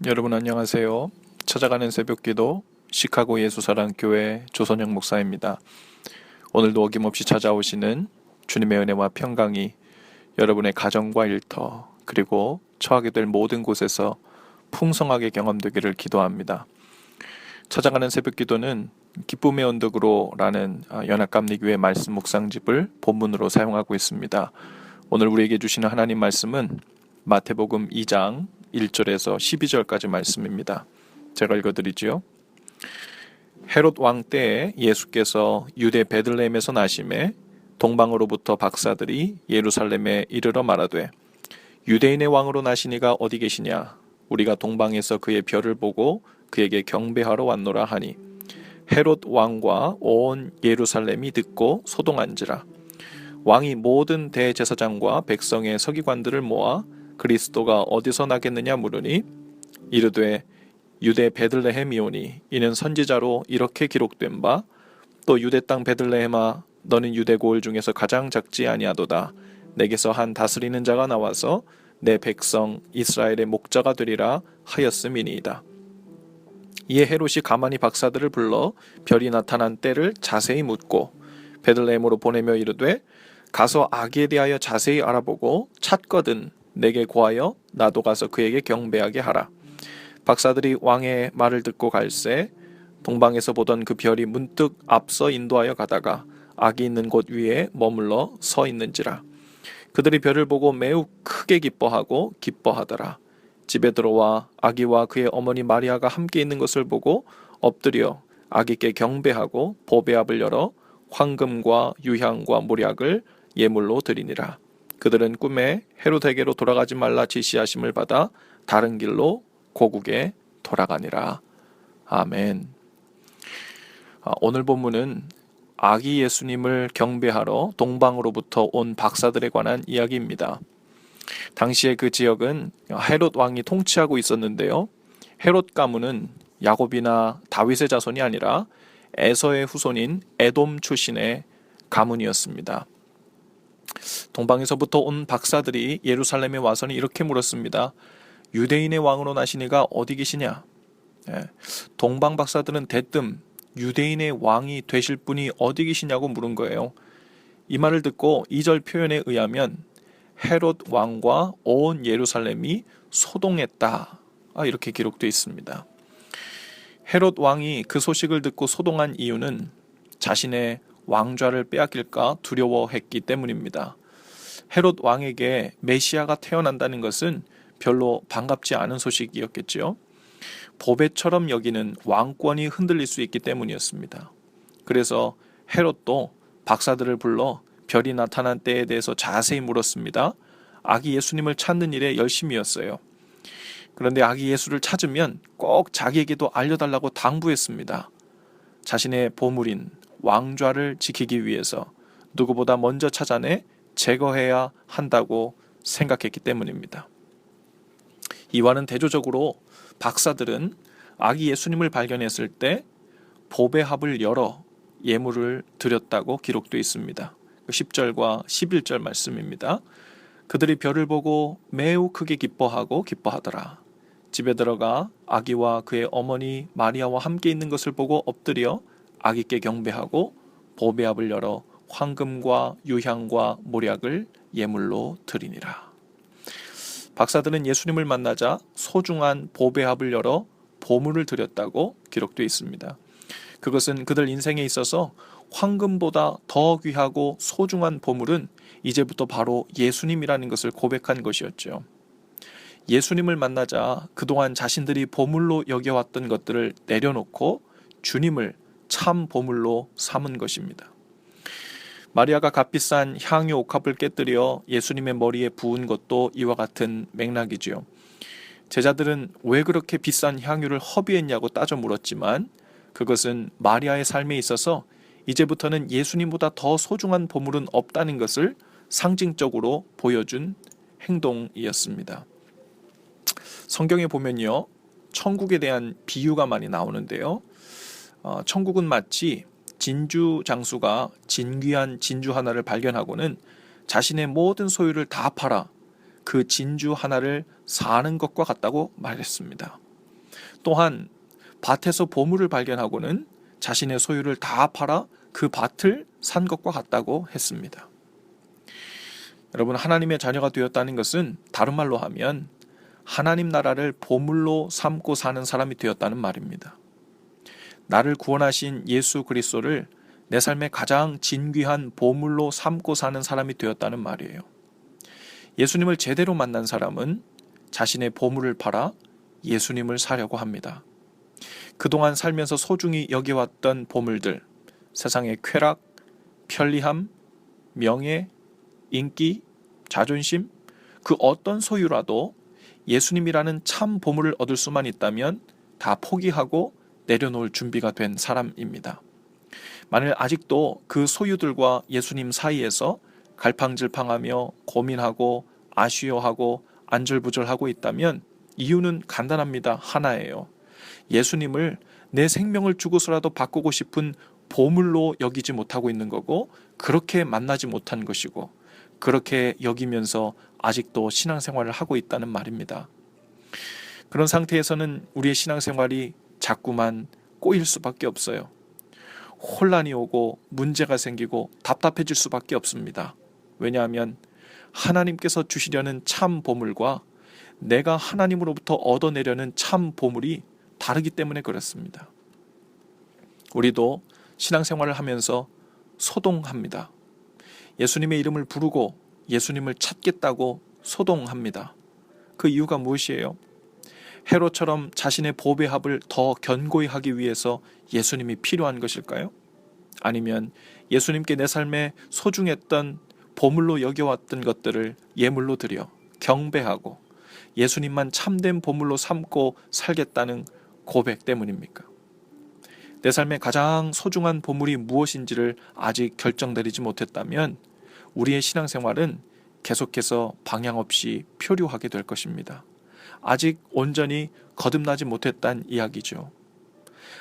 여러분 안녕하세요. 찾아가는 새벽기도 시카고 예수사랑교회 조선영 목사입니다. 오늘도 어김없이 찾아오시는 주님의 은혜와 평강이 여러분의 가정과 일터 그리고 처하게 될 모든 곳에서 풍성하게 경험되기를 기도합니다. 찾아가는 새벽기도는 기쁨의 언덕으로 라는 연합감리교회 말씀 묵상집을 본문으로 사용하고 있습니다. 오늘 우리에게 주시는 하나님 말씀은 마태복음 2장 1절에서 12절까지 말씀입니다. 제가 읽어드리지요. 헤롯 왕 때에 예수께서 유대 베들레헴에서 나심에 동방으로부터 박사들이 예루살렘에 이르러 말하되 유대인의 왕으로 나시니가 어디 계시냐? 우리가 동방에서 그의 별을 보고 그에게 경배하러 왔노라 하니 헤롯 왕과 온 예루살렘이 듣고 소동한지라. 왕이 모든 대제사장과 백성의 서기관들을 모아 그리스도가 어디서 나겠느냐 물으니 이르되 유대 베들레헴이오니 이는 선지자로 이렇게 기록된 바 또 유대 땅 베들레헴아 너는 유대 고을 중에서 가장 작지 아니하도다 내게서 한 다스리는 자가 나와서 내 백성 이스라엘의 목자가 되리라 하였음이니이다. 이에 헤롯이 가만히 박사들을 불러 별이 나타난 때를 자세히 묻고 베들레헴으로 보내며 이르되 가서 아기에 대하여 자세히 알아보고 찾거든 내게 고하여 나도 가서 그에게 경배하게 하라. 박사들이 왕의 말을 듣고 갈새 동방에서 보던 그 별이 문득 앞서 인도하여 가다가 아기 있는 곳 위에 머물러 서 있는지라. 그들이 별을 보고 매우 크게 기뻐하더라. 집에 들어와 아기와 그의 어머니 마리아가 함께 있는 것을 보고 엎드려 아기께 경배하고 보배압을 열어 황금과 유향과 몰약을 예물로 드리니라. 그들은 꿈에 헤롯에게로 돌아가지 말라 지시하심을 받아 다른 길로 고국에 돌아가니라. 아멘. 오늘 본문은 아기 예수님을 경배하러 동방으로부터 온 박사들에 관한 이야기입니다. 당시에 그 지역은 헤롯 왕이 통치하고 있었는데요. 헤롯 가문은 야곱이나 다윗의 자손이 아니라 에서의 후손인 에돔 출신의 가문이었습니다. 동방에서부터 온 박사들이 예루살렘에 와서는 이렇게 물었습니다. 유대인의 왕으로 나시니가 어디 계시냐? 동방 박사들은 대뜸 유대인의 왕이 되실 분이 어디 계시냐고 물은 거예요. 이 말을 듣고 2절 표현에 의하면 헤롯 왕과 온 예루살렘이 소동했다. 이렇게 기록되어 있습니다. 헤롯 왕이 그 소식을 듣고 소동한 이유는 자신의 왕좌를 빼앗길까 두려워했기 때문입니다. 헤롯 왕에게 메시아가 태어난다는 것은 별로 반갑지 않은 소식이었겠지요. 보배처럼 여기는 왕권이 흔들릴 수 있기 때문이었습니다. 그래서 헤롯도 박사들을 불러 별이 나타난 때에 대해서 자세히 물었습니다. 아기 예수님을 찾는 일에 열심이었어요. 그런데 아기 예수를 찾으면 꼭 자기에게도 알려달라고 당부했습니다. 자신의 보물인 왕좌를 지키기 위해서 누구보다 먼저 찾아내 제거해야 한다고 생각했기 때문입니다. 이와는 대조적으로 박사들은 아기 예수님을 발견했을 때 보배합을 열어 예물을 드렸다고 기록되어 있습니다. 10절과 11절 말씀입니다. 그들이 별을 보고 매우 크게 기뻐하더라. 집에 들어가 아기와 그의 어머니 마리아와 함께 있는 것을 보고 엎드려 아기께 경배하고 보배합을 열어 황금과 유향과 몰약을 예물로 드리니라. 박사들은 예수님을 만나자 소중한 보배합을 열어 보물을 드렸다고 기록되어 있습니다. 그것은 그들 인생에 있어서 황금보다 더 귀하고 소중한 보물은 이제부터 바로 예수님이라는 것을 고백한 것이었죠. 예수님을 만나자 그동안 자신들이 보물로 여겨왔던 것들을 내려놓고 주님을 참 보물로 삼은 것입니다. 마리아가 값비싼 향유 옥합을 깨뜨려 예수님의 머리에 부은 것도 이와 같은 맥락이지요. 제자들은 왜 그렇게 비싼 향유를 허비했냐고 따져 물었지만 그것은 마리아의 삶에 있어서 이제부터는 예수님보다 더 소중한 보물은 없다는 것을 상징적으로 보여준 행동이었습니다. 성경에 보면요, 천국에 대한 비유가 많이 나오는데요. 천국은 마치 진주 장수가 진귀한 진주 하나를 발견하고는 자신의 모든 소유를 다 팔아 그 진주 하나를 사는 것과 같다고 말했습니다. 또한 밭에서 보물을 발견하고는 자신의 소유를 다 팔아 그 밭을 산 것과 같다고 했습니다. 여러분, 하나님의 자녀가 되었다는 것은 다른 말로 하면 하나님 나라를 보물로 삼고 사는 사람이 되었다는 말입니다. 나를 구원하신 예수 그리스도를 내 삶의 가장 진귀한 보물로 삼고 사는 사람이 되었다는 말이에요. 예수님을 제대로 만난 사람은 자신의 보물을 팔아 예수님을 사려고 합니다. 그동안 살면서 소중히 여겨왔던 보물들, 세상의 쾌락, 편리함, 명예, 인기, 자존심, 그 어떤 소유라도 예수님이라는 참 보물을 얻을 수만 있다면 다 포기하고 내려놓을 준비가 된 사람입니다. 만일 아직도 그 소유들과 예수님 사이에서 갈팡질팡하며 고민하고 아쉬워하고 안절부절하고 있다면 이유는 간단합니다. 하나예요. 예수님을 내 생명을 주고서라도 바꾸고 싶은 보물로 여기지 못하고 있는 거고, 그렇게 만나지 못한 것이고, 그렇게 여기면서 아직도 신앙생활을 하고 있다는 말입니다. 그런 상태에서는 우리의 신앙생활이 자꾸만 꼬일 수밖에 없어요. 혼란이 오고 문제가 생기고 답답해질 수밖에 없습니다. 왜냐하면 하나님께서 주시려는 참 보물과 내가 하나님으로부터 얻어내려는 참 보물이 다르기 때문에 그렇습니다. 우리도 신앙생활을 하면서 소동합니다. 예수님의 이름을 부르고 예수님을 찾겠다고 소동합니다. 그 이유가 무엇이에요? 헤롯처럼 자신의 보배합을 더 견고히 하기 위해서 예수님이 필요한 것일까요? 아니면 예수님께 내 삶에 소중했던 보물로 여겨왔던 것들을 예물로 드려 경배하고 예수님만 참된 보물로 삼고 살겠다는 고백 때문입니까? 내 삶의 가장 소중한 보물이 무엇인지를 아직 결정내리지 못했다면 우리의 신앙생활은 계속해서 방향 없이 표류하게 될 것입니다. 아직 온전히 거듭나지 못했다는 이야기죠.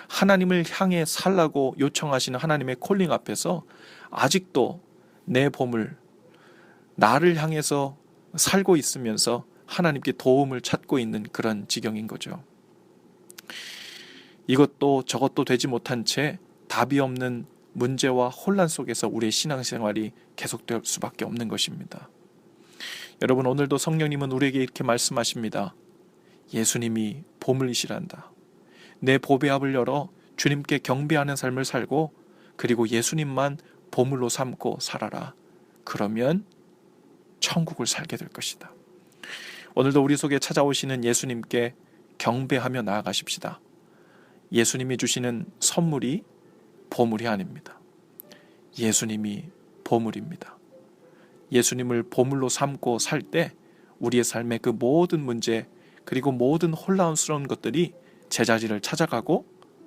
하나님을 향해 살라고 요청하시는 하나님의 콜링 앞에서 아직도 내 보물, 나를 향해서 살고 있으면서 하나님께 도움을 찾고 있는 그런 지경인 거죠. 이것도 저것도 되지 못한 채 답이 없는 문제와 혼란 속에서 우리의 신앙생활이 계속될 수밖에 없는 것입니다. 여러분, 오늘도 성령님은 우리에게 이렇게 말씀하십니다. 예수님이 보물이시란다. 내 보배합을 열어 주님께 경배하는 삶을 살고 그리고 예수님만 보물로 삼고 살아라. 그러면 천국을 살게 될 것이다. 오늘도 우리 속에 찾아오시는 예수님께 경배하며 나아가십시다. 예수님이 주시는 선물이 보물이 아닙니다. 예수님이 보물입니다. 예수님을 보물로 삼고 살 때 우리의 삶의 그 모든 문제 그리고 모든 혼란스러운 것들이 제자리를 찾아가고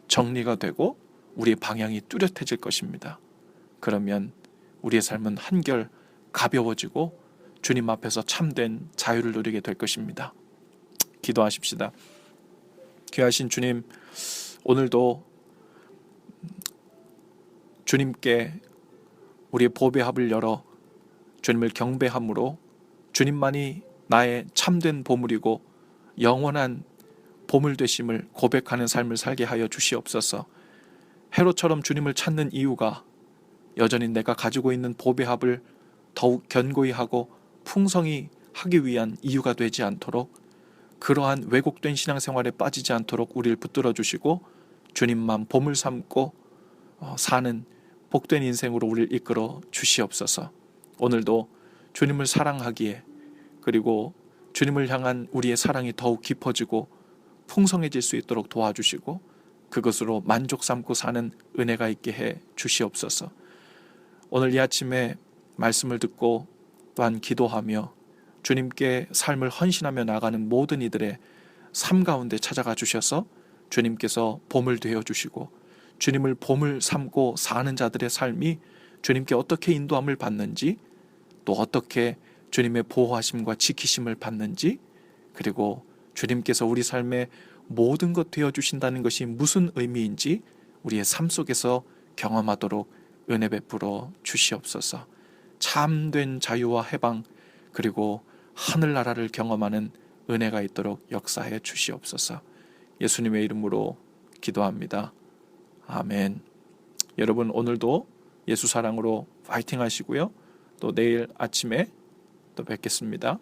정리가 되고 우리의 방향이 뚜렷해질 것입니다. 그러면 우리의 삶은 한결 가벼워지고 주님 앞에서 참된 자유를 누리게 될 것입니다. 기도하십시다. 귀하신 주님, 오늘도 주님께 우리의 보배합을 열어 주님을 경배함으로 주님만이 나의 참된 보물이고 영원한 보물 되심을 고백하는 삶을 살게 하여 주시옵소서. 헤롯처럼 주님을 찾는 이유가 여전히 내가 가지고 있는 보배합을 더욱 견고히 하고 풍성히 하기 위한 이유가 되지 않도록, 그러한 왜곡된 신앙생활에 빠지지 않도록 우리를 붙들어 주시고 주님만 보물 삼고 사는 복된 인생으로 우리를 이끌어 주시옵소서. 오늘도 주님을 사랑하기에 그리고 주님을 향한 우리의 사랑이 더욱 깊어지고 풍성해질 수 있도록 도와주시고 그것으로 만족 삼고 사는 은혜가 있게 해 주시옵소서. 오늘 이 아침에 말씀을 듣고 또한 기도하며 주님께 삶을 헌신하며 나가는 모든 이들의 삶 가운데 찾아가 주셔서 주님께서 보물 되어 주시고 주님을 보물 삼고 사는 자들의 삶이 주님께 어떻게 인도함을 받는지, 또 어떻게 주님의 보호하심과 지키심을 받는지, 그리고 주님께서 우리 삶에 모든 것 되어 주신다는 것이 무슨 의미인지 우리의 삶 속에서 경험하도록 은혜 베풀어 주시옵소서. 참된 자유와 해방 그리고 하늘나라를 경험하는 은혜가 있도록 역사해 주시옵소서. 예수님의 이름으로 기도합니다. 아멘. 여러분 오늘도 예수 사랑으로 파이팅 하시고요. 또 내일 아침에 또 뵙겠습니다.